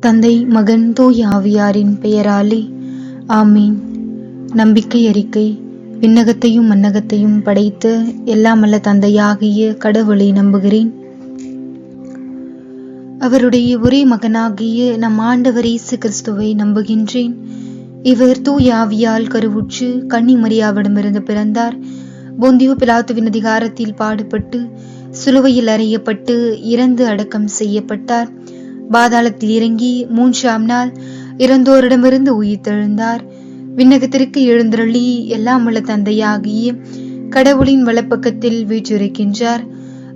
தந்தை, மகன், தூய ஆவியாரின் பெயராலே ஆமீன். நம்பிக்கை அறிக்கை. விண்ணகத்தையும் மண்ணகத்தையும் படைத்த எல்லாமல்ல தந்தையாகிய கடவுளை நம்புகிறேன். அவருடைய ஒரே மகனாகிய நம் ஆண்டவர் இயேசு கிறிஸ்துவை நம்புகின்றேன். இவர் தூய ஆவியால் கருவுற்று கன்னி மரியாவிடமிருந்து பிறந்தார். பொந்தியு பிலாத்துவின் அதிகாரத்தில் பாடுபட்டு சிலுவையில் அறையப்பட்டு இறந்து அடக்கம் செய்யப்பட்டார். பாதாளத்தில் இறங்கி 3ஆம் நாள் இறந்தோரிடமிருந்து உயிர்த்தெழுந்தார். விண்ணகத்திற்கு எழுந்தருளி எல்லாமல்ல தந்தையாகிய கடவுளின் வலப்பக்கத்தில் வீற்றிருக்கின்றார்.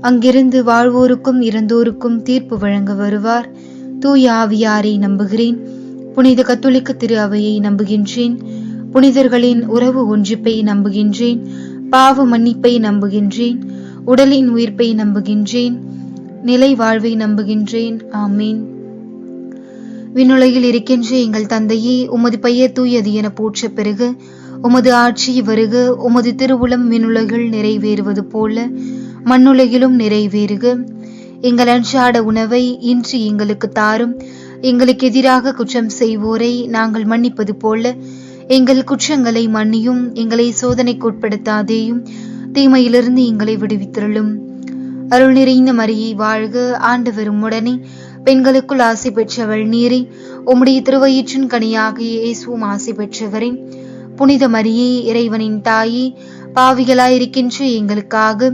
அங்கிருந்து வாழ்வோருக்கும் இறந்தோருக்கும் தீர்ப்பு வழங்க வருவார். தூய ஆவியாரை நம்புகிறேன். புனித கத்தோலிக்க திரு அவையை நம்புகின்றேன். புனிதர்களின் உறவு ஒன்றிப்பை நம்புகின்றேன். பாவ மன்னிப்பை நம்புகின்றேன். உடலின் உயிர்ப்பை நம்புகின்றேன். நிலை வாழ்வை நம்புகின்றேன். ஆமீன். விண்ணுலகில் இருக்கின்ற எங்கள் தந்தையே, உமது பெயர் தூயது என போற்ற பெருக. உமது ஆட்சி வருக. உமது திருவுளம் விண்ணுலகில் நிறைவேறுவது போல மண்ணுலகிலும் நிறைவேறுக. எங்கள் அன்றாட உணவை இன்று எங்களுக்கு தாரும். எங்களுக்கு எதிராக குற்றம் செய்வோரை நாங்கள் மன்னிப்பது போல எங்கள் குற்றங்களை மன்னியும். எங்களை சோதனைக்கு உட்படுத்தாதேயும், தீமையிலிருந்து எங்களை விடுவித்தருளும். அருள் நிறைந்த மரியை வாழ்க. ஆண்டவர் உம்முடனே, பெண்களுக்குள் ஆசி பெற்றவள் நீரே. உம்முடைய திருவயிற்றின் கனியாகிய இயேசுவும் ஆசி பெற்றவரே. புனித மரியே, இறைவனின் தாயே, பாவிகளாயிருக்கின்ற எங்களுக்காக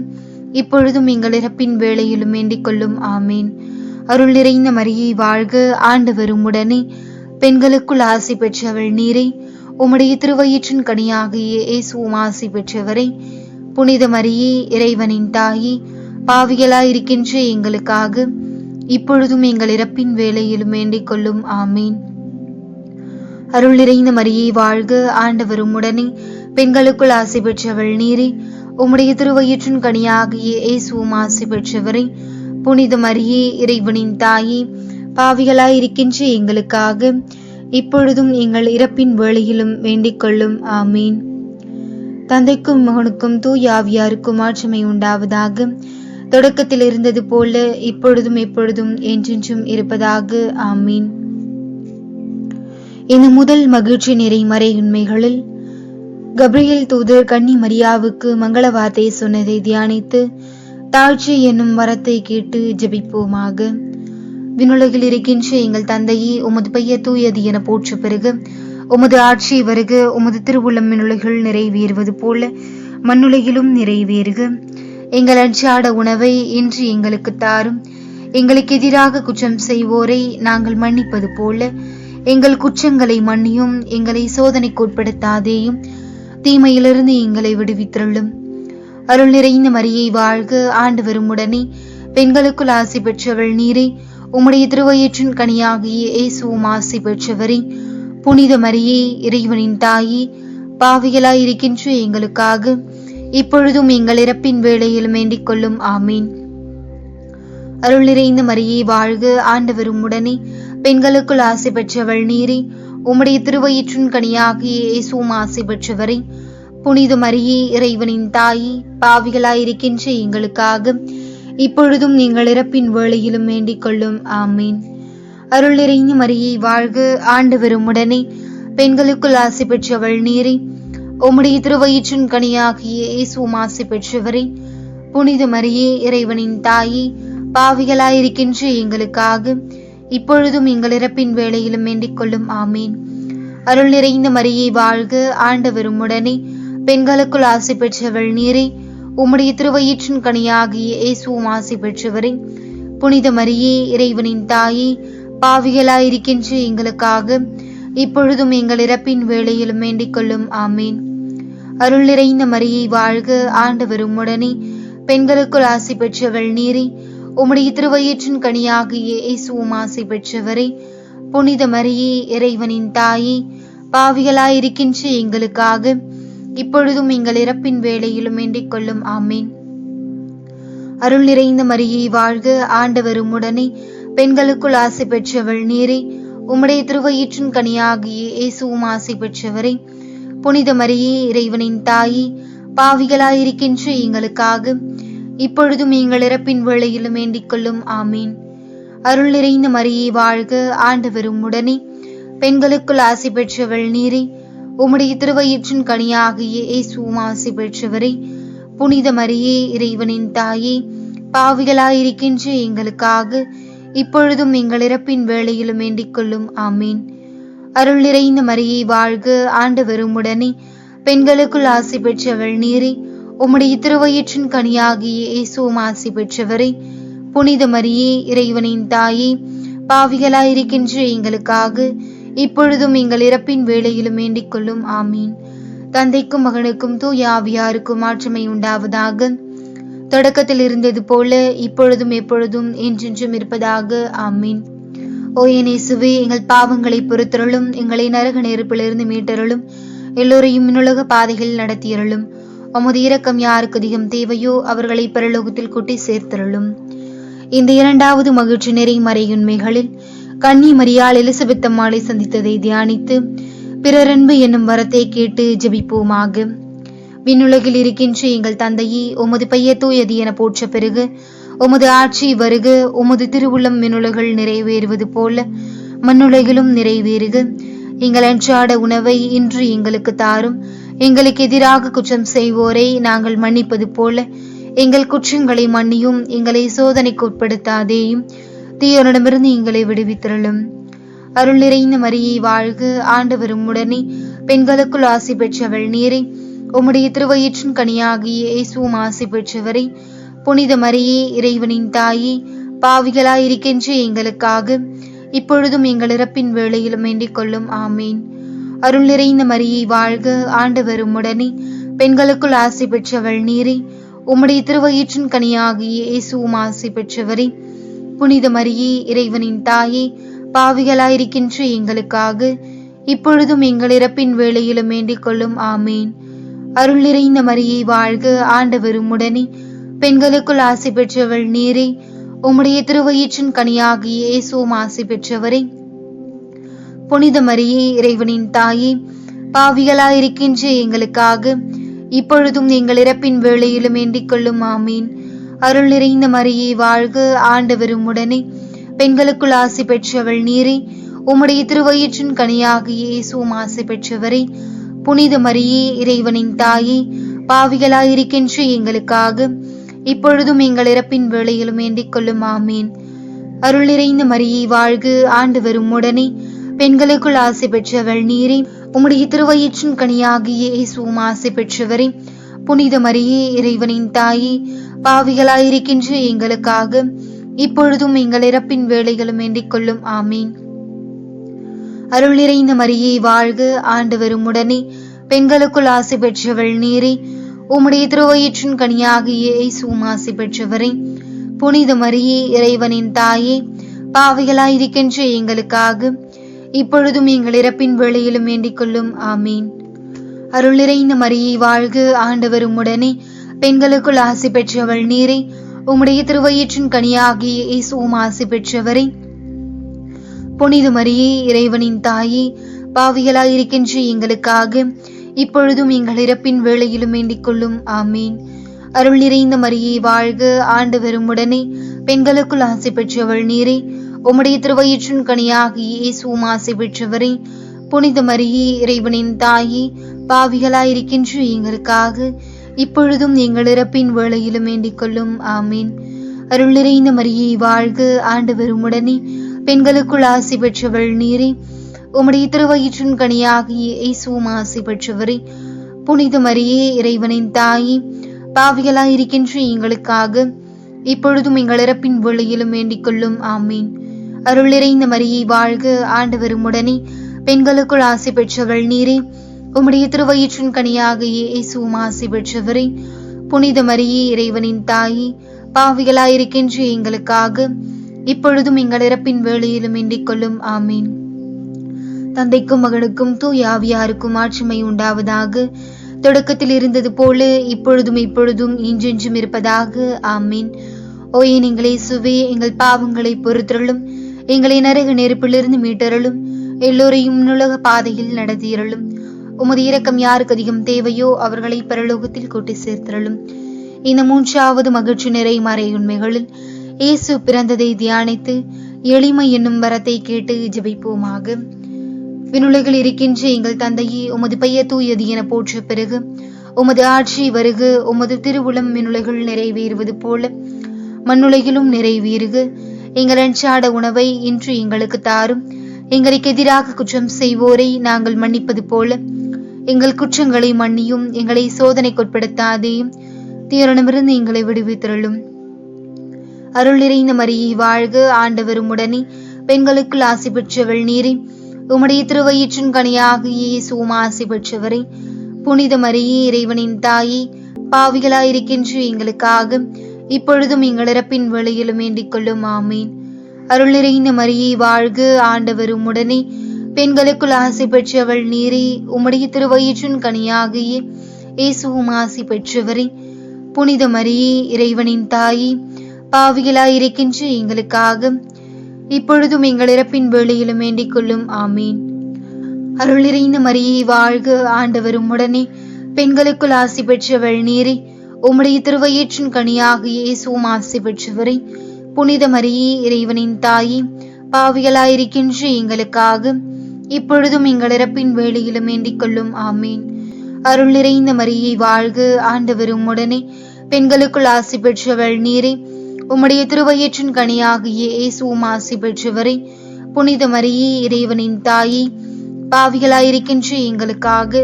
இப்பொழுதும் எங்கள் இறப்பின் வேளையிலும் வேண்டிக் கொள்ளும். ஆமீன். அருள் நிறைந்த மரியை வாழ்க. ஆண்டவர் உம்முடனே, பெண்களுக்குள் ஆசி பெற்றவள் நீரே. உம்முடைய திருவயிற்றின் கனியாகிய இயேசுவும் ஆசி பெற்றவரே. புனித மரியே, இறைவனின் தாயே, பாவிகளாயிருக்கின்ற எங்களுக்காக இப்பொழுதும் எங்கள் இறப்பின் வேளையிலும் வேண்டிக் கொள்ளும். ஆமீன். அருள் நிறைந்த மரியை வாழ்க. ஆண்டவர் உம்முடனே, பெண்களுக்குள் ஆசி பெற்றவள் நீரே. உம்முடைய திருவயிற்றின் கனியாகிய இயேசுவும் ஆசி பெற்றவரே. புனித மரியே, இறைவனின் தாயே, பாவிகளாயிருக்கின்ற எங்களுக்காக இப்பொழுதும் எங்கள் இறப்பின் வேளையிலும் வேண்டிக் கொள்ளும். ஆமீன். தந்தைக்கும் மகனுக்கும் தூய ஆவியாருக்கும் ஆட்சிமை உண்டாவதாக. தொடக்கத்தில் இருந்தது போல இப்பொழுதும் எப்பொழுதும் என்றென்றும் இருப்பதாக. ஆமீன். இந்த முதல் மகிழ்ச்சி நிறை மறை உண்மைகளில் கப்ரியேல் தூதர் கன்னி மரியாவுக்கு மங்கள வார்த்தை சொன்னதை தியானித்து தாழ்ச்சி என்னும் வரத்தை கேட்டு ஜெபிப்போமாக. விண்ணுலகில் இருக்கின்ற எங்கள் தந்தையே, உமது பெயர் தூயது என போற்ற பெருக. உமது ஆட்சி வருக. உமது திருவுளம் விண்ணுலகில் நிறைவேறுவது போல மண்ணுலகிலும் நிறைவேறுக. எங்கள் அன்றாட உணவை இன்று எங்களுக்கு தாரும். எங்களுக்கு எதிராக குற்றம் செய்வோரை நாங்கள் மன்னிப்பது போல எங்கள் குற்றங்களை மன்னியும். எங்களை சோதனைக்கு உட்படுத்தாதேயும், தீமையிலிருந்து எங்களை விடுவித்தருளும். அருள் நிறைந்த மரியை வாழ்க. ஆண்டவர் உம்முடனே, பெண்களுக்குள் ஆசி பெற்றவள் நீரே. உம்முடைய திருவயிற்றின் கனியாகிய இயேசுவும் ஆசி பெற்றவரே. புனித மரியே, இறைவனின் தாயே, பாவிகளாயிருக்கின்ற எங்களுக்காக இப்பொழுதும் எங்கள் இறப்பின் வேளையிலும் வேண்டிக் கொள்ளும். ஆமீன். அருள் நிறைந்த மரியை வாழ்க. ஆண்டவர் உம்முடனே, பெண்களுக்குள் ஆசி பெற்றவள் நீரே. உம்முடைய திருவயிற்றின் கனியாகிய இயேசுவும் ஆசி பெற்றவரே. புனித மரியே, இறைவனின் தாயே, பாவிகளாயிருக்கின்ற எங்களுக்காக இப்பொழுதும் எங்கள் இறப்பின் வேளையிலும் வேண்டிக் கொள்ளும். ஆமீன். அருள் நிறைந்த மரியை வாழ்க. ஆண்டவர் உம்முடனே, பெண்களுக்குள் ஆசி பெற்றவள் நீரே. உம்முடைய திருவயிற்றின் கனியாகிய இயேசுவும் ஆசி பெற்றவரே. புனித மரியே, இறைவனின் தாயே, பாவிகளாயிருக்கின்ற எங்களுக்காக இப்பொழுதும் எங்கள் இறப்பின் வேளையிலும் வேண்டிக் கொள்ளும். ஆமீன். அருள் நிறைந்த மரியை வாழ்க. ஆண்டவர் உம்முடனே, பெண்களுக்குள் ஆசி பெற்றவள் நீரே. உம்முடைய திருவயிற்றின் கனியாகிய இயேசுவும் ஆசி பெற்றவரே. புனித மரியே, இறைவனின் தாயே, பாவிகளாயிருக்கின்ற எங்களுக்காக இப்பொழுதும் எங்கள் இறப்பின் வேளையிலும் வேண்டிக் கொள்ளும். ஆமீன். அருள் நிறைந்த மரியை வாழ்க. ஆண்டவர் உம்முடனே, பெண்களுக்குள் ஆசி பெற்றவள் நீரே. உம்முடைய திருவயிற்றின் கனியாகிய இயேசுவும் ஆசி பெற்றவரே. புனித மரியே, இறைவனின் தாயே, பாவிகளாயிருக்கின்ற எங்களுக்காக இப்பொழுதும் எங்கள் இறப்பின் வேளையிலும் வேண்டிக் கொள்ளும். ஆமீன். அருள் நிறைந்த மரியை வாழ்க. ஆண்டவர் உம்முடனே, பெண்களுக்குள் ஆசி பெற்றவள் நீரே. உம்முடைய திருவயிற்றின் கனியாகிய இயேசுவும் ஆசி பெற்றவரே. புனித மரியே, இறைவனின் தாயே, பாவிகளாயிருக்கின்ற எங்களுக்காக இப்பொழுதும் எங்கள் இறப்பின் வேளையிலும் வேண்டிக் கொள்ளும். ஆமீன். அருள் நிறைந்த மரியே வாழ்க, ஆண்டவர் உம்முடனே, பெண்களுக்குள் ஆசி பெற்றவள் நீரே. உம்முடைய திருவயிற்றின் கனியாகிய இயேசுவும் ஆசி பெற்றவரே. புனித மரியே, இறைவனின் தாயே, பாவிகளாயிருக்கின்ற எங்களுக்காக இப்பொழுதும் எங்கள் இறப்பின் வேளையிலும் வேண்டிக் கொள்ளும். ஆமீன். அருள் நிறைந்த மரியே வாழ்க, ஆண்டவர் உம்முடனே, பெண்களுக்குள் ஆசி பெற்றவள் நீரே. உம்முடைய திருவயிற்றின் கனியாகிய இயேசுவும் ஆசி பெற்றவரே. புனித மரியே, இறைவனின் தாயே, பாவிகளாயிருக்கின்ற எங்களுக்காக இப்பொழுதும் எங்கள் இறப்பின் வேளையிலும் வேண்டிக் கொள்ளும். ஆமீன். தந்தைக்கும் மகனுக்கும் தூய ஆவியாருக்கும் மாட்சிமை உண்டாவதாக. தொடக்கத்தில் இருந்தது போல இப்பொழுதும் எப்பொழுதும் என்றென்றும் இருப்பதாக. ஆமீன். ஓ என் இயேசுவே, எங்கள் பாவங்களை பொறுத்தருளும், எங்களை நரக நெருப்பிலிருந்து மீட்டருளும், எல்லோரையும் மின்னுலக பாதைகளில் நடத்தியருளும். உமது இரக்கம் யாருக்கு அதிகம் தேவையோ அவர்களை பரலோகத்தில் கூட்டி சேர்த்தருளும். இந்த இரண்டாவது மகிழ்ச்சி நிறை மறையுண்மைகளில் கன்னி மரியாள் எலிசபெத் அம்மாளை சந்தித்ததை தியானித்து பிறரன்பு என்னும் வரத்தை கேட்டு ஜெபிப்போமாக. விண்ணுலகில் இருக்கின்ற எங்கள் தந்தையே, உமது பெயர் தூயது என போற்ற பெருக, உமது ஆட்சி வருக, உமது திருவுள்ளம் விண்ணுலகில் நிறைவேறுவது போல மண்ணுலகிலும் நிறைவேறுக. எங்கள் அன்றாட உணவை இன்று எங்களுக்கு தாரும். எங்களுக்கு எதிராக குற்றம் செய்வோரை நாங்கள் மன்னிப்பது போல எங்கள் குற்றங்களை மன்னியும். எங்களை சோதனைக்கு உட்படுத்தாதேயும், தீயோனிடமிருந்து எங்களை விடுவித்தருளும். அருள் நிறைந்த மரியே வாழ்க, ஆண்டவர் உம்முடனே, பெண்களுக்குள் ஆசி பெற்றவள் நீரே. உம்முடைய திருவயிற்றின் கனியாகிய இயேசுவும் ஆசி பெற்றவரே. புனித மரியே, இறைவனின் தாயே, பாவிகளாயிருக்கின்ற எங்களுக்காக இப்பொழுதும் எங்கள் இறப்பின் வேளையிலும் வேண்டிக் கொள்ளும். ஆமீன். அருள் நிறைந்த மரியே வாழ்க, ஆண்டவர் உம்முடனே, பெண்களுக்குள் ஆசி பெற்றவள் நீரே. உம்முடைய திருவயிற்றின் கனியாகிய இயேசுவும் ஆசி பெற்றவரே. புனித மரியே, இறைவனின் தாயே, பாவிகளாயிருக்கின்ற எங்களுக்காக இப்பொழுதும் எங்கள் இறப்பின் வேளையிலும் வேண்டிக் கொள்ளும். ஆமீன். அருள் நிறைந்த மரியே வாழ்க, ஆண்டவர் உம்முடனே, பெண்களுக்குள் ஆசி பெற்றவள் நீரே. உம்முடைய திருவயிற்றின் கனியாகிய இயேசுவும் ஆசி பெற்றவரே. புனித மரியே, இறைவனின் தாயே, பாவிகளாயிருக்கின்ற எங்களுக்காக இப்பொழுதும் எங்கள் இறப்பின் வேளையிலும் வேண்டிக் கொள்ளும். ஆமீன். அருள் நிறைந்த மரியே வாழ்க, ஆண்டவர் உம்முடனே, பெண்களுக்குள் ஆசி பெற்றவள் நீரே. உம்முடைய திருவயிற்றின் கனியாகிய இயேசுவும் ஆசி பெற்றவரே. புனித மரியே, இறைவனின் தாயே, பாவிகளாயிருக்கின்ற எங்களுக்காக இப்பொழுதும் எங்கள் இறப்பின் வேளையிலும் வேண்டிக் கொள்ளும். ஆமீன். அருள் நிறைந்த மரியே வாழ்க, ஆண்டவர் உம்முடனே, பெண்களுக்குள் ஆசி பெற்றவள் நீரே. உம்முடைய திருவயிற்றின் கனியாகிய இயேசுவும் ஆசி பெற்றவரே. புனித மரியே, இறைவனின் தாயே, பாவிகளாயிருக்கின்ற எங்களுக்காக இப்பொழுதும் எங்கள் இறப்பின் வேளையிலும் வேண்டிக் கொள்ளும். ஆமீன். அருள் நிறைந்த மரியே வாழ்க, ஆண்டவர் உம்முடனே, பெண்களுக்குள் ஆசி பெற்றவள் நீரே. உம்முடைய திருவயிற்றின் கனியாகிய இயேசுவும் ஆசி பெற்றவரே. புனித மரியே, இறைவனின் தாயே, பாவிகளாயிருக்கின்ற எங்களுக்காக இப்பொழுதும் எங்கள் இறப்பின் வேளையிலும் வேண்டிக் கொள்ளும். ஆமீன். அருள் நிறைந்த மரியே வாழ்க, ஆண்டவர் உம்முடனே, பெண்களுக்குள் ஆசி பெற்றவள் நீரே. உம்முடைய திருவயிற்றின் கனியாகிய இயேசுவும் ஆசி பெற்றவரே. புனித மரியே, இறைவனின் தாயே, பாவிகளாயிருக்கின்ற எங்களுக்காக இப்பொழுதும் எங்கள் இறப்பின் வேளையிலும் வேண்டிக் கொள்ளும். ஆமீன். அருள் நிறைந்த மரியே வாழ்க, ஆண்டவர் உம்முடனே, பெண்களுக்குள் ஆசி பெற்றவள் நீரே. உம்முடைய திருவயிற்றின் கனியாகிய இயேசுவும் ஆசி பெற்றவரே. புனித மரியே, இறைவனின் தாயே, பாவிகளாயிருக்கின்ற எங்களுக்காக இப்பொழுதும் எங்கள் இறப்பின் வேளையிலும் வேண்டிக் கொள்ளும். ஆமீன். அருள் நிறைந்த மரியே வாழ்க, ஆண்டவர் உம்முடனே, பெண்களுக்குள் ஆசி பெற்றவள் நீரே. உம்முடைய திருவயிற்றின் கனியாகிய இயேசுவும் ஆசி பெற்றவரே. புனித மரியே, இறைவனின் தாயே, பாவிகளாயிருக்கின்ற எங்களுக்காக இப்பொழுதும் எங்கள் இறப்பின் வேளையிலும் வேண்டிக் கொள்ளும். ஆமீன். அருள் நிறைந்த மரியே வாழ்க, ஆண்டவர் உம்முடனே, பெண்களுக்குள் ஆசி பெற்றவள் நீரே. உம்முடைய திருவயிற்றின் கனியாகிய இயேசுவும் ஆசி பெற்றவரே. புனித மரியே, இறைவனின் தாயே, பாவிகளாயிருக்கின்ற எங்களுக்காக இப்பொழுதும் எங்கள் இறப்பின் வேளையிலும் வேண்டிக் கொள்ளும். ஆமீன். தந்தைக்கும் மகனுக்கும் தூய ஆவியாருக்கும் மாட்சிமை உண்டாவதாக. தொடக்கத்தில் இருந்தது போல இப்பொழுதும் இப்பொழுதும் என்றென்றும் இருப்பதாக. ஆமீன். ஓ எங்களை சுவே, எங்கள் பாவங்களை பொறுத்தருளும், எங்களை நரக நெருப்பிலிருந்து மீட்டருளும், எல்லோரையும் நுலக பாதையில் நடத்தியருளும். உமது இரக்கம் யாருக்கு அதிகம் தேவையோ அவர்களை பரலோகத்தில் கூட்டி சேர்த்தருளும். இந்த மூன்றாவது மகிழ்ச்சி நிறை மறை உண்மைகளில் இயேசு பிறந்ததை தியானித்து எளிமை என்னும் வரத்தை கேட்டு ஜெபிப்போமாக. விண்ணுலகில் இருக்கின்ற எங்கள் தந்தையே, உமது பெயர் தூயது என போற்ற பிறகு உமது ஆட்சி வருக. உமது திருவுளம் விண்ணுலகில் நிறைவேறுவது போல மண்ணுலகிலும் நிறைவேறுக. எங்கள் அன்றாட உணவை இன்று எங்களுக்கு தாரும். எங்களுக்கு எதிராக குற்றம் செய்வோரை நாங்கள் மன்னிப்பது போல எங்கள் குற்றங்களை மன்னியும். எங்களை சோதனைக்குட்படுத்தாதேயும், தீரனமிருந்து எங்களை விடுவித்தருளும். அருள் நிறைந்த மரியே வாழ்க, ஆண்டவர் உம்முடனே, பெண்களுக்குள் ஆசி பெற்றவள் நீரே. உம்முடைய திருவயிற்றின் கனியாகிய இயேசுவும் ஆசி பெற்றவரே. புனித மரியே, இறைவனின் தாயே, பாவிகளாயிருக்கின்ற எங்களுக்காக இப்பொழுதும் எங்கள் இறப்பின் வேளையிலும் வேண்டிக் கொள்ளும். ஆமீன். அருள் நிறைந்த மரியே வாழ்க, ஆண்டவர் உம்முடனே, பெண்களுக்குள் ஆசி பெற்றவள் நீரே. உம்முடைய திருவயிற்றின் கனியாகிய இயேசுவும் ஆசி பெற்றவரே. புனித மரியே, இறைவனின் தாயே, பாவிகளாயிருக்கின்ற எங்களுக்காக இப்பொழுதும் எங்கள் இறப்பின் வேளையிலும் வேண்டிக் கொள்ளும். ஆமீன். அருள் நிறைந்த மரியே வாழ்க, ஆண்டவர் உம்முடனே, பெண்களுக்குள் ஆசி பெற்றவள் நீரே. உம்முடைய திருவயிற்றின் கனியாகிய இயேசுவும் ஆசி பெற்றவரே. புனித மரியே, இறைவனின் தாயே, பாவிகளாயிருக்கின்ற எங்களுக்காக இப்பொழுதும் எங்கள் இறப்பின் வேளையிலும் வேண்டிக் கொள்ளும். ஆமீன். அருள் நிறைந்த மரியே வாழ்க, ஆண்டவர் உம்முடனே, பெண்களுக்குள் ஆசி பெற்றவள் நீரே. உம்முடைய திருவயிற்றின் கனியாகிய இயேசுவும் ஆசி பெற்றவரே. புனித மரியே, இறைவனின் தாயே, பாவிகளாயிருக்கின்ற எங்களுக்காக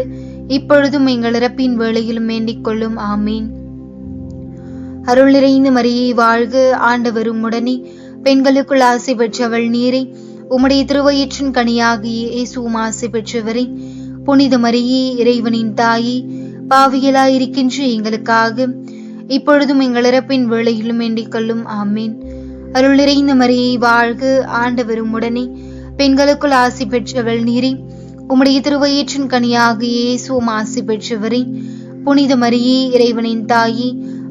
இப்பொழுதும் எங்கள் இறப்பின் வேளையிலும் வேண்டிக் கொள்ளும். ஆமீன். அருள் நிறைந்த மரியே வாழ்க, ஆண்டவர் உம்முடனே, பெண்களுக்குள் ஆசி பெற்றவள் நீரே. உம்முடைய திருவயிற்றின் கனியாகிய இயேசுவும் ஆசி பெற்றவரே. புனித மரியே, இறைவனின் தாயே, பாவிகளாயிருக்கின்ற எங்களுக்காக இப்பொழுதும் எங்கள் இறப்பின் வேளையிலும் வேண்டிக் கொள்ளும். ஆமீன். அருள் நிறைந்த மரியே வாழ்க, ஆண்டவர் உம்முடனே, பெண்களுக்குள் ஆசி பெற்றவள் நீரே. உம்முடைய திருவயிற்றின் கனியாகிய இயேசுவும் ஆசி பெற்றவரே. புனித மரியே, இறைவனின் தாயே,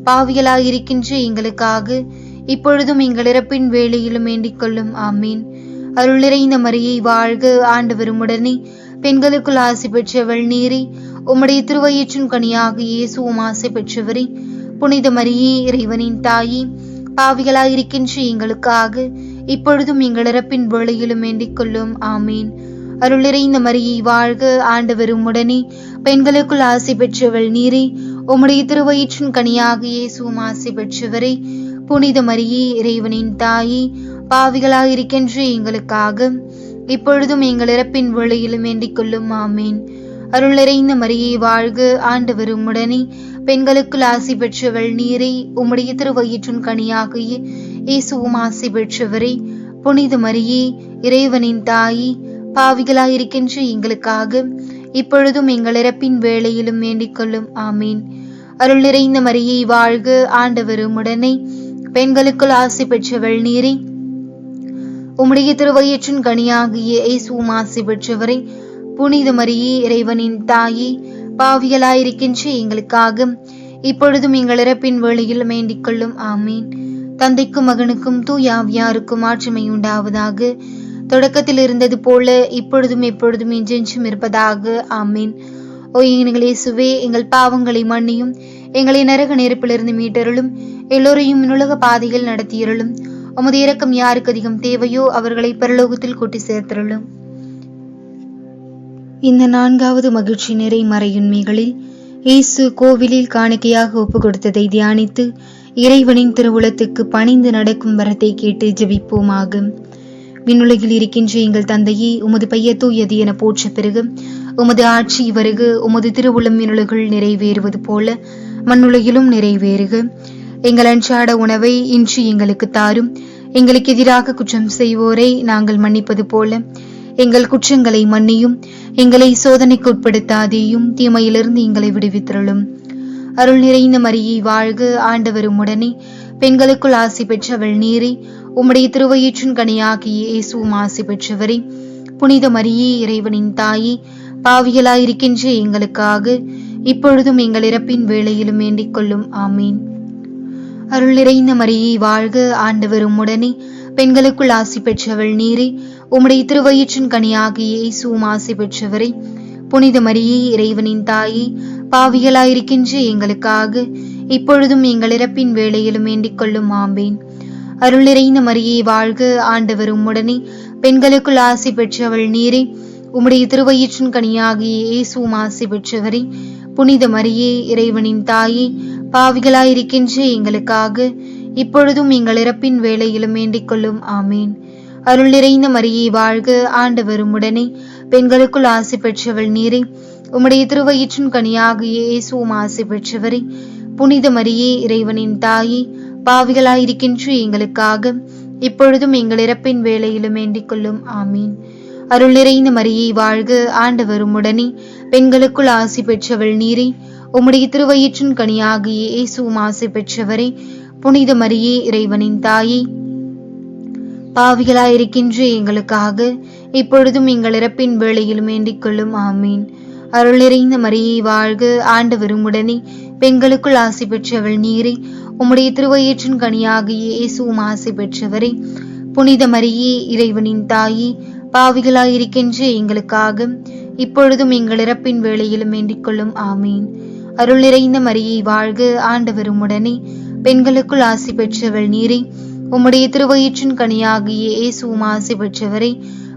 பாவிகளாயிருக்கின்ற எங்களுக்காக இப்பொழுதும் எங்கள் இறப்பின் வேளையிலும் வேண்டிக் கொள்ளும். ஆமீன். அருள் நிறைந்த மரியே வாழ்க, ஆண்டவர் உம்முடனே, பெண்களுக்குள் ஆசி பெற்றவள் நீரே. உம்முடைய திருவயிற்றின் கனியாகிய இயேசுவும் ஆசி பெற்றவரே. புனித மரியே, இறைவனின் தாயே, பாவிகளாயிருக்கின்ற எங்களுக்காக இப்பொழுதும் எங்கள் இறப்பின் வேளையிலும் வேண்டிக் கொள்ளும். ஆமீன். அருள் நிறைந்த மரியே வாழ்க, ஆண்டவர் உம்முடனே, பெண்களுக்குள் ஆசி பெற்றவள் நீரே. உம்முடைய திருவயிற்றின் கனியாகிய இயேசுவும் ஆசி பெற்றவரே. புனித மரியே, இறைவனின் தாயே, பாவிகளாயிருக்கின்ற எங்களுக்காக இப்பொழுதும் எங்கள் இறப்பின் வேளையிலும் வேண்டிக் கொள்ளும். ஆமீன். அருள் நிறைந்த மரியே வாழ்க, ஆண்டவர் உம்முடனே, பெண்களுக்குள் ஆசி பெற்றவள் நீரே. உம்முடைய திருவயிற்றின் கனியாகிய இயேசுவும் ஆசி பெற்றவரே. புனித மரியே, இறைவனின் தாயே, பாவிகளாயிருக்கின்ற எங்களுக்காக இப்பொழுதும் எங்கள் இறப்பின் வேளையிலும் வேண்டிக் கொள்ளும். ஆமீன். அருள் நிறைந்த மரியே வாழ்க, ஆண்டவர் உம்முடனே, பெண்களுக்குள் ஆசி பெற்றவள் நீரே. உம்முடைய திருவயிற்றின் கனியாகிய இயேசுவும் ஆசி பெற்றவரே. புனித மரியே, இறைவனின் தாயே, பாவிகளாயிருக்கின்ற எங்களுக்காக இப்பொழுதும் எங்கள் இறப்பின் வேளையில் வேண்டிக் கொள்ளும். ஆமீன். தந்தைக்கும் மகனுக்கும் தூய ஆவியாருக்கும் ஆட்சிமை உண்டாவதாக. தொடக்கத்தில் இருந்தது போல இப்பொழுதும் எப்பொழுதும் என்றென்றும் இருப்பதாக. ஆமீன். ஓ எங்கள் இயேசுவே, எங்கள் பாவங்களை மன்னியும், எங்களை நரக நெருப்பிலிருந்து மீட்டருளும், எல்லோரையும் உலக பாதையில் நடத்தியருளும். உமது இரக்கம் யாருக்கு அதிகம் தேவையோ அவர்களை பரலோகத்தில் கூட்டி சேர்த்தருளும். இந்த 4வது மகிழ்ச்சி நிறை மறையுண்மைகளில் இயேசு கோவிலில் காணிக்கையாக ஒப்பு கொடுத்ததை தியானித்து இறைவனின் திருவுளத்துக்கு பணிந்து நடக்கும் வரத்தை கேட்டு ஜெபிப்போமாக. விண்ணுலகில் இருக்கின்ற எங்கள் தந்தையே, உமது பெயர் தூயது என போற்ற பிறகு உமது ஆட்சி வருக. உமது திருவுளம் விண்ணுலகில் நிறைவேறுவது போல மண்ணுலகிலும் நிறைவேறுக. எங்கள் அன்றாட உணவை இன்று எங்களுக்கு தாரும். எங்களுக்கு எதிராக குற்றம் செய்வோரை நாங்கள் மன்னிப்பது போல எங்கள் குற்றங்களை மன்னியும். எங்களை சோதனைக்கு உட்படுத்தாதேயும், தீமையிலிருந்து எங்களை விடுவித்தருளும். அருள் நிறைந்த மரியே வாழ்க, ஆண்டவர் உம்முடனே, பெண்களுக்குள் ஆசி பெற்றவள் நீரே. உம்முடைய திருவயிற்றின் கனியாகிய இயேசுவும் ஆசி பெற்றவரே. புனித மரியே, இறைவனின் தாயே, பாவிகளாயிருக்கின்ற எங்களுக்காக இப்பொழுதும் எங்கள் இறப்பின் வேளையிலும் வேண்டிக் கொள்ளும். ஆமீன். அருள் நிறைந்த மரியே வாழ்க, ஆண்டவர் உம்முடனே, பெண்களுக்குள் ஆசி பெற்றவள் நீரே. உம்முடைய திருவயிற்றின் கனியாகிய இயேசுவும் ஆசி பெற்றவரே. புனித மரியே, இறைவனின் தாயே, பாவிகளாயிருக்கின்ற எங்களுக்காக இப்பொழுதும் எங்கள் இறப்பின் வேளையிலும் வேண்டிக் கொள்ளும். ஆமீன். அருள் நிறைந்த மரியே வாழ்க, ஆண்டவர் உம்முடனே, பெண்களுக்குள் ஆசி பெற்றவள் நீரே. உம்முடைய திருவயிற்றின் கனியாகிய இயேசுவும் ஆசி பெற்றவரே. புனித மரியே, இறைவனின் தாயே, பாவிகளாயிருக்கின்ற எங்களுக்காக இப்பொழுதும் எங்கள் இறப்பின் வேளையிலும் வேண்டிக் கொள்ளும். ஆமீன். அருள் நிறைந்த மரியே வாழ்க, ஆண்டவர் உம்முடனே, பெண்களுக்குள் ஆசி பெற்றவள் நீரே. உம்முடைய திருவயிற்றின் கனியாகிய இயேசுவும் ஆசி பெற்றவரே. புனித மரியே, இறைவனின் தாயே, பாவிகளாயிருக்கின்ற எங்களுக்காக இப்பொழுதும் எங்கள் இறப்பின் வேளையிலும் வேண்டிக் கொள்ளும். ஆமீன். அருள் நிறைந்த மரியே வாழ்க, ஆண்டவர் உம்முடனே, பெண்களுக்குள் ஆசி பெற்றவள் நீரே. உம்முடைய திருவயிற்றின் கனியாகிய இயேசுவும் ஆசி பெற்றவரே. புனித மரியே, இறைவனின் தாயே, பாவிகளாயிருக்கின்ற எங்களுக்காக இப்பொழுதும் எங்கள் இறப்பின் வேளையிலும் வேண்டிக் கொள்ளும். ஆமீன். அருள் நிறைந்த மரியே வாழ்க, ஆண்டவர் உம்முடனே, பெண்களுக்குள் ஆசி பெற்றவள் நீரே. உம்முடைய திருவயிற்றின் கனியாகிய இயேசுவும் ஆசி பெற்றவரே. புனித மரியே, இறைவனின் தாயே, பாவிகளாயிருக்கின்ற எங்களுக்காக இப்பொழுதும் எங்கள் இறப்பின் வேளையிலும் வேண்டிக் கொள்ளும். ஆமீன். அருள் நிறைந்த மரியே வாழ்க, ஆண்டவர் உம்முடனே, பெண்களுக்குள் ஆசி பெற்றவள் நீரே. உம்முடைய திருவயிற்றின் கனியாகிய இயேசுவும் ஆசி பெற்றவரே.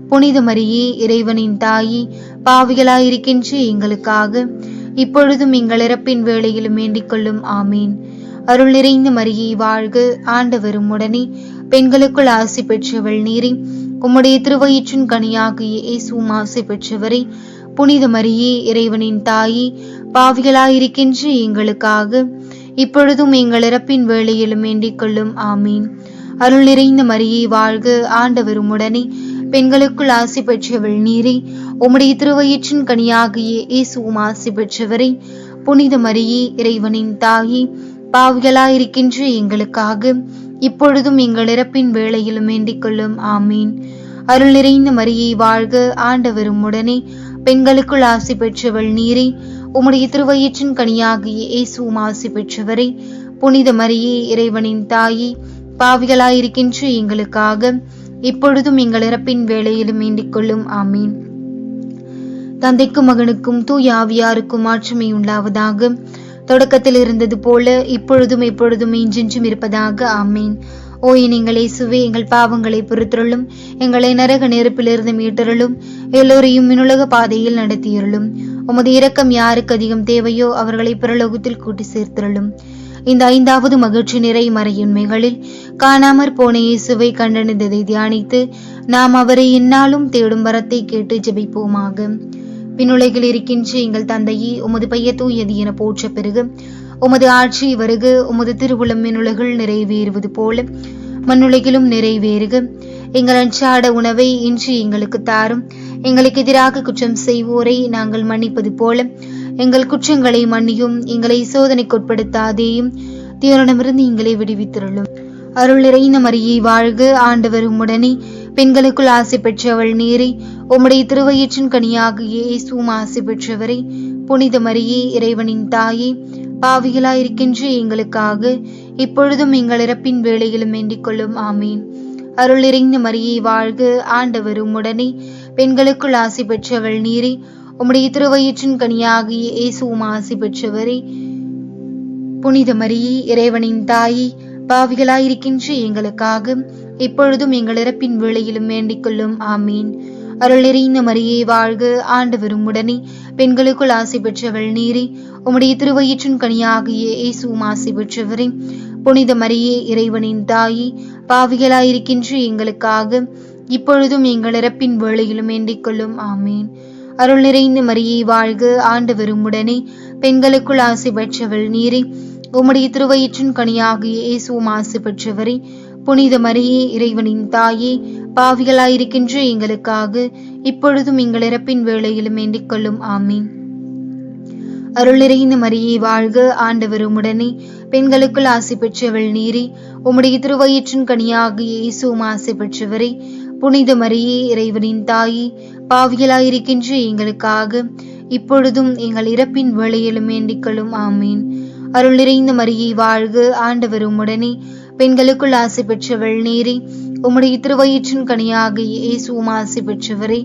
புனித மரியே, இறைவனின் தாயே, பாவிகளாயிருக்கின்ற எங்களுக்காக இப்பொழுதும் எங்கள் இறப்பின் வேளையிலும் வேண்டிக் கொள்ளும். ஆமீன். அருள் நிறைந்த மரியே வாழ்க, ஆண்டவர் உம்முடனே, பெண்களுக்குள் ஆசி பெற்றவள் நீரே. உம்முடைய திருவயிற்றின் கனியாகிய இயேசுவும் ஆசி பெற்றவரே. புனித மரியே, இறைவனின் தாயே, பாவிகளாயிருக்கின்ற எங்களுக்காக இப்பொழுதும் எங்கள் இறப்பின் வேளையிலும் வேண்டிக் கொள்ளும். ஆமீன். அருள் நிறைந்த மரியே வாழ்க, ஆண்டவர் உம்முடனே, பெண்களுக்குள் ஆசி பெற்றவள் நீரே. உம்முடைய திருவயிற்றின் கனியாகிய இயேசுவும் ஆசி பெற்றவரே. புனித மரியே, இறைவனின் தாயே, பாவிகளாயிருக்கின்ற எங்களுக்காக இப்பொழுதும் எங்கள் இறப்பின் வேளையிலும் வேண்டிக் கொள்ளும். ஆமீன். அருள் நிறைந்த மரியே வாழ்க, ஆண்டவர் உம்முடனே, பெண்களுக்குள் ஆசி பெற்றவள் நீரே. உம்முடைய திருவயிற்றின் கனியாகிய இயேசுவும் ஆசி பெற்றவரே. புனித மரியே, இறைவனின் தாயே, பாவிகளாயிருக்கின்ற எங்களுக்காக இப்பொழுதும் எங்கள் இறப்பின் வேளையிலும் வேண்டிக் கொள்ளும். ஆமீன். தந்தைக்கும் மகனுக்கும் தூய ஆவியாருக்கும் மாட்சிமை உண்டாவதாக. தொடக்கத்தில் இருந்தது போல இப்பொழுதும் எப்பொழுதும் என்றென்றும் இருப்பதாக. ஆமீன். ஓ எங்கள் இயேசுவே, எங்கள் பாவங்களை பொறுத்தருளும், எங்களை நரக நெருப்பிலிருந்து மீட்டருளும், எல்லோரையும் மின்னுலக பாதையில் நடத்தியருளும். உமது இரக்கம் யாருக்கு அதிகம் தேவையோ அவர்களை பிரலோகத்தில் கூட்டி சேர்த்தருளும். இந்த 5வது மகிழ்ச்சி நிறை மறையுண்மைகளில் காணாமற் போன இயேசுவை கண்டறிந்ததை தியானித்து நாம் அவரை எந்நாளும் தேடும் வரத்தை கேட்டு ஜெபிப்போமாக. விண்ணுலகில் இருக்கின்ற எங்கள் தந்தையே, உமது பெயர் தூயது என போற்ற பெருக. உமது ஆட்சி வருக. உமது திருவுளம் விண்ணுலகில் நிறைவேறுவது போல மண்ணுலகிலும் நிறைவேறுக. எங்கள் அன்றாட உணவை இன்று எங்களுக்கு தாரும். எங்களுக்கு எதிராக குற்றம் செய்வோரை நாங்கள் மன்னிப்பது போல எங்கள் குற்றங்களை மன்னியும். எங்களை சோதனைக்குட்படுத்தாதேயும், தீயோனிடமிருந்து எங்களை விடுவித்தருளும். அருள் நிறைந்த மரியே வாழ்க, ஆண்டவர் உம்முடனே, பெண்களுக்குள் ஆசி பெற்றவள் நீரே. உம்முடைய திருவயிற்றின் கனியாகிய இயேசுவும் ஆசி பெற்றவரே. புனித மரியே, இறைவனின் தாயே, பாவிகளாயிருக்கின்ற எங்களுக்காக இப்பொழுதும் எங்கள் இறப்பின் வேளையிலும் வேண்டிக் கொள்ளும். ஆமீன். அருள் நிறைந்த மரியே வாழ்க, ஆண்டவர் உம்முடனே, பெண்களுக்குள் ஆசி பெற்றவள் நீரே. உம்முடைய திருவயிற்றின் கனியாகிய இயேசுவும் ஆசி பெற்றவரே. புனித மரியே, இறைவனின் தாயே, பாவிகளாயிருக்கின்ற எங்களுக்காக இப்பொழுதும் எங்கள் இறப்பின் வேளையிலும் வேண்டிக் கொள்ளும். ஆமீன். அருள் நிறைந்த மரியே வாழ்க, ஆண்டவர் உம்முடனே, பெண்களுக்குள் ஆசி பெற்றவள் நீரே. உம்முடைய திருவயிற்றின் கனியாகிய இயேசுவும் ஆசி பெற்றவரே. புனித மரியே, இறைவனின் தாயே, பாவிகளாயிருக்கின்ற எங்களுக்காக இப்பொழுதும் எங்கள் இறப்பின் வேளையிலும் வேண்டிக் கொள்ளும். ஆமீன். அருள் நிறைந்த மரியே வாழ்க, ஆண்டவர் உம்முடனே, பெண்களுக்குள் ஆசி பெற்றவள் நீரே. உம்முடைய திருவயிற்றின் கனியாகிய இயேசுவும் ஆசி பெற்றவரே. புனித மரியே, இறைவனின் தாயே, பாவிகளாயிருக்கின்ற எங்களுக்காக இப்பொழுதும் எங்கள் இறப்பின் வேளையிலும் வேண்டிக் கொள்ளும். ஆமீன். அருள் நிறைந்த மரியே வாழ்க, ஆண்டவர் உம்முடனே, பெண்களுக்குள் ஆசி பெற்றவள் நீரே. உம்முடைய திருவயிற்றின் கனியாகிய இயேசுவும் ஆசி பெற்றவரே. புனித மரியே, இறைவனின் தாயே, பாவிகளாயிருக்கின்ற எங்களுக்காக இப்பொழுதும் எங்கள் இறப்பின் வேளையிலும் வேண்டிக் கொள்ளும். ஆமீன். அருள் நிறைந்த மரியே வாழ்க, ஆண்டவர் உம்முடனே, பெண்களுக்குள் ஆசி பெற்றவள் நீரே. உம்முடைய திருவயிற்றின் கனியாகிய இயேசுவும் ஆசி பெற்றவரே.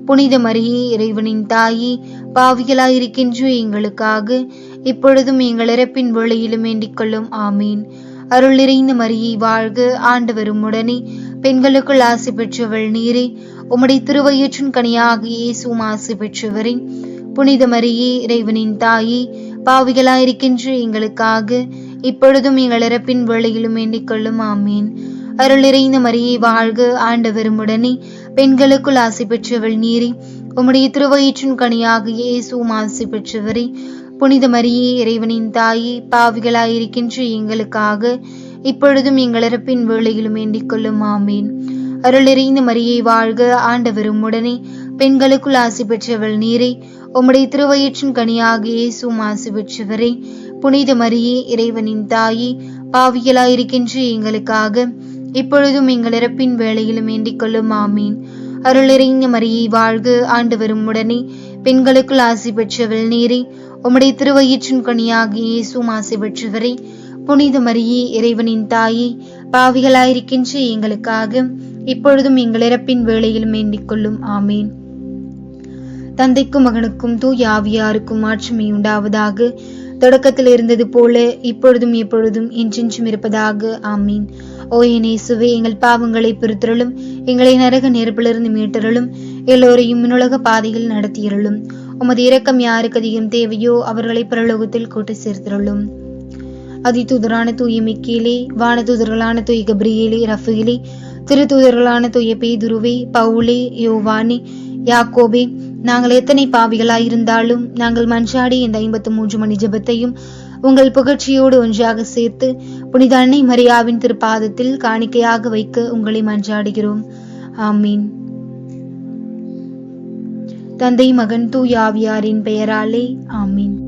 புனித மரியே, இறைவனின் தாயே, பாவிகளாயிருக்கின்ற எங்களுக்காக இப்பொழுதும் எங்கள் இறப்பின் வேளையிலும் வேண்டிக் கொள்ளும். ஆமீன். அருள் நிறைந்த மரியே வாழ்க, ஆண்டவர் உம்முடனே, பெண்களுக்குள் ஆசி பெற்றவள் நீரே. உம்முடைய திருவயிற்றின் கனியாகிய இயேசுவும் ஆசி பெற்றவரே. புனித மரியே, இறைவனின் தாயே, பாவிகளாயிருக்கின்ற எங்களுக்காக இப்பொழுதும் எங்கள் இறப்பின் வேளையிலும் வேண்டிக் கொள்ளும். ஆமீன். அருள் நிறைந்த மரியே வாழ்க, ஆண்டவர் உம்முடனே, பெண்களுக்குள் ஆசி பெற்றவள் நீரே. உம்முடைய திருவயிற்றின் கனியாகிய இயேசுவும் ஆசி பெற்றவரே. புனித மரியே, இறைவனின் தாயே, பாவிகளாயிருக்கின்ற எங்களுக்காக இப்பொழுதும் எங்கள் இறப்பின் வேளையிலும் வேண்டிக் கொள்ளும். ஆமீன். அருள் நிறைந்த மரியே வாழ்க, ஆண்டவர் உம்முடனே, பெண்களுக்குள் ஆசி பெற்றவள் நீரே. உம்முடைய திருவயிற்றின் கனியாகிய இயேசுவும் ஆசி பெற்றவரே. புனித மரியே, இறைவனின் தாயே, பாவிகளாயிருக்கின்ற எங்களுக்காக இப்பொழுதும் எங்கள் இறப்பின் வேளையிலும் வேண்டிக் கொள்ளும். ஆமீன். அருள் நிறைந்த மரியே வாழ்க, ஆண்டவர் உம்முடனே, பெண்களுக்குள் ஆசி பெற்றவள் நீரே. உம்முடைய திருவயிற்றின் கனியாகிய இயேசுவும் ஆசி பெற்றவரே. புனித மரியே, இறைவனின் தாயே, பாவிகளாயிருக்கின்ற எங்களுக்காக இப்பொழுதும் எங்கள் இறப்பின் வேளையிலும் வேண்டிக் கொள்ளும். ஆமீன். தந்தைக்கும் மகனுக்கும் தூய ஆவியாருக்கும் மாட்சிமை உண்டாவதாக. தொடக்கத்தில் இருந்தது போல இப்பொழுதும் எப்பொழுதும் என்றென்றும் இருப்பதாக. ஆமீன். ஓ என் இயேசுவே, எங்கள் பாவங்களை பொறுத்தருளும், எங்களை நரக நெருப்பிலிருந்து மீட்டருளும், எல்லோரையும் மின்னுலக பாதையில் நடத்தியருளும். உமது இரக்கம் யாருக்கு அதிகம் தேவையோ அவர்களை பரலோகத்தில் கூட்டு சேர்த்தருளும். அதிதூதரான தூய மிக்கேலே, வானதூதர்களான தூய கப்ரியேலே, ரஃபேலே, திருத்தூதர்களான தூய பேதுருவே, பவுலே, யோவானே, யாக்கோபே, நாங்கள் எத்தனை பாவிகளாயிருந்தாலும் நாங்கள் மன்றாடி இந்த 53 மணி ஜெபத்தையும் உங்கள் புகழ்ச்சியோடு ஒன்றாக சேர்த்து புனித அன்னை மரியாவின் திருப்பாதத்தில் காணிக்கையாக வைக்க உங்களை மன்றாடுகிறோம். ஆமீன். தந்தை, மகன், தூய ஆவியாரின் பெயராலே. ஆமீன்.